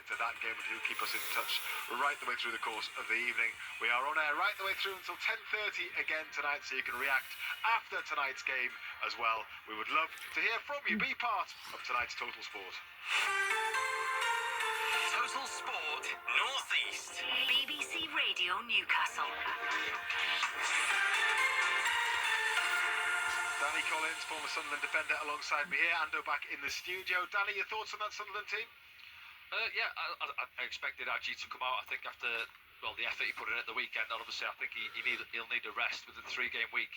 into that game, and he'll keep us in touch right the way through the course of the evening. We are on air right the way through until 10:30 again tonight, so you can react after tonight's game as well. We would love to hear from you. Be part of tonight's Total Sport. Total Sport North East. BBC Radio Newcastle. Danny Collins, former Sunderland defender, alongside me here. Ando back in the studio. Danny, your thoughts on that Sunderland team? I expected Adji to come out. I think after the effort he put in at the weekend, and obviously I think he'll need a rest within the 3-game week.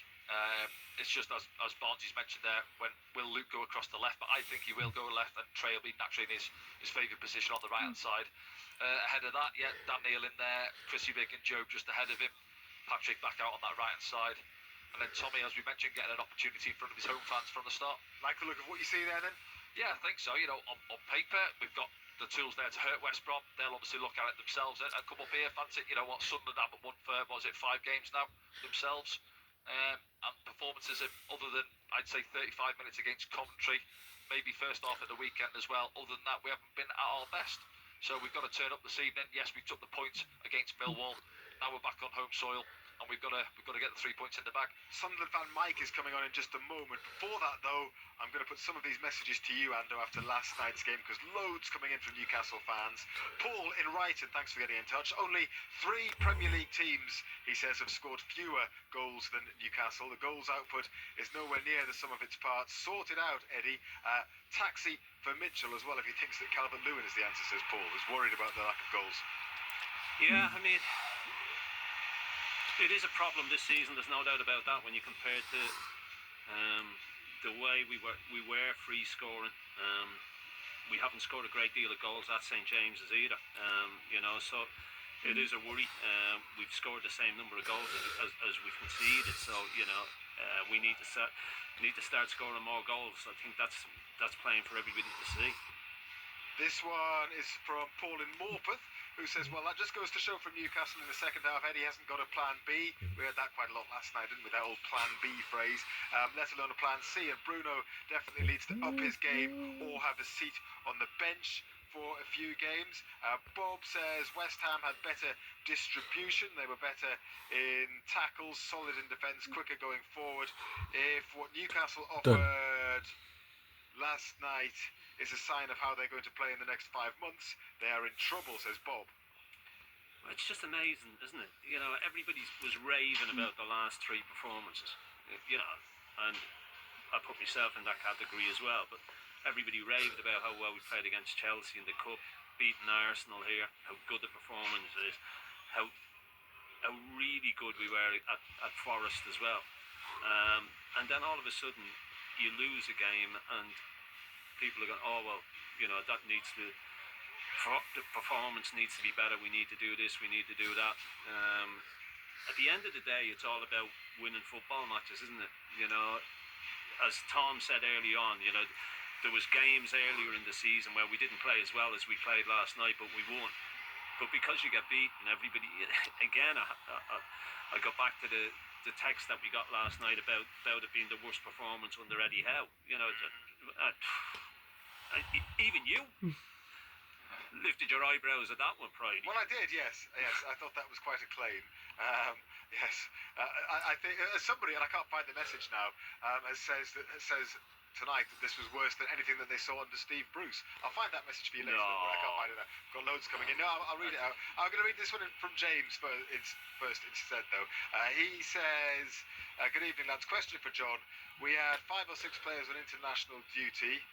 It's just as Barnsley's mentioned there, when will Luke go across the left? But I think he will go left, and Trey will be naturally in his favoured position on the right hand side. Ahead of that, Dan Neil in there, Chrissy Big and Joe just ahead of him. Patrick back out on that right hand side. And then Tommy, as we mentioned, getting an opportunity in front of his home fans from the start. Like the look of what you see there then? Yeah, I think so. On paper, we've got the tools there to hurt West Brom. They'll obviously look at it themselves and come up here, fancy, Sunderland haven't won for, 5 games now themselves. And performances other than, I'd say, 35 minutes against Coventry, maybe first half at the weekend as well. Other than that, we haven't been at our best. So we've got to turn up this evening. Yes, we took the points against Millwall. Now we're back on home soil, and we've got to get the 3 points in the bag. Sunderland fan Mike is coming on in just a moment. Before that, though, I'm going to put some of these messages to you, Ando, after last night's game, because loads coming in from Newcastle fans. Paul in Wrighton, thanks for getting in touch. Only 3 Premier League teams, he says, have scored fewer goals than Newcastle. The goals output is nowhere near the sum of its parts. Sort it out, Eddie. Taxi for Mitchell as well, if he thinks that Calvert-Lewin is the answer, says Paul, who's worried about the lack of goals. Yeah, I mean, it is a problem this season, there's no doubt about that, when you compare to the way we were free scoring. We haven't scored a great deal of goals at St James's either, so it is a worry. We've scored the same number of goals as we've conceded, so we need to start scoring more goals. I think that's playing for everybody to see. This one is from Paul in Morpeth, who says, well, that just goes to show from Newcastle in the second half, Eddie hasn't got a plan B. We heard that quite a lot last night, didn't we, that old plan B phrase, let alone a plan C. And Bruno definitely needs to up his game or have a seat on the bench for a few games. Bob says West Ham had better distribution. They were better in tackles, solid in defence, quicker going forward. If what Newcastle offered last night is a sign of how they're going to play in the next 5 months, they are in trouble, says Bob. Well, it's just amazing, isn't it? Everybody was raving about the last 3 performances, and I put myself in that category as well, but everybody raved about how well we played against Chelsea in the Cup, beating Arsenal here, how good the performance is, how really good we were at Forest as well. And then all of a sudden, you lose a game and people are going, that needs to, the performance needs to be better, we need to do this, we need to do that. At the end of the day, it's all about winning football matches, isn't it? As Tom said early on, there was games earlier in the season where we didn't play as well as we played last night, but we won. But because you get beaten, everybody, again, I got back to the text that we got last night about it being the worst performance under Eddie Howe. Even you lifted your eyebrows at that one, Friday. Well, I did, yes. I thought that was quite a claim. Yes, I think somebody, and I can't find the message now, says tonight that this was worse than anything that they saw under Steve Bruce. I'll find that message for you later. No. I can't find it now. Got loads coming in. No, I'll read it out. I'm going to read this one from James first instead, though. He says, good evening, lads. Question for John. We had 5 or 6 players on international duty.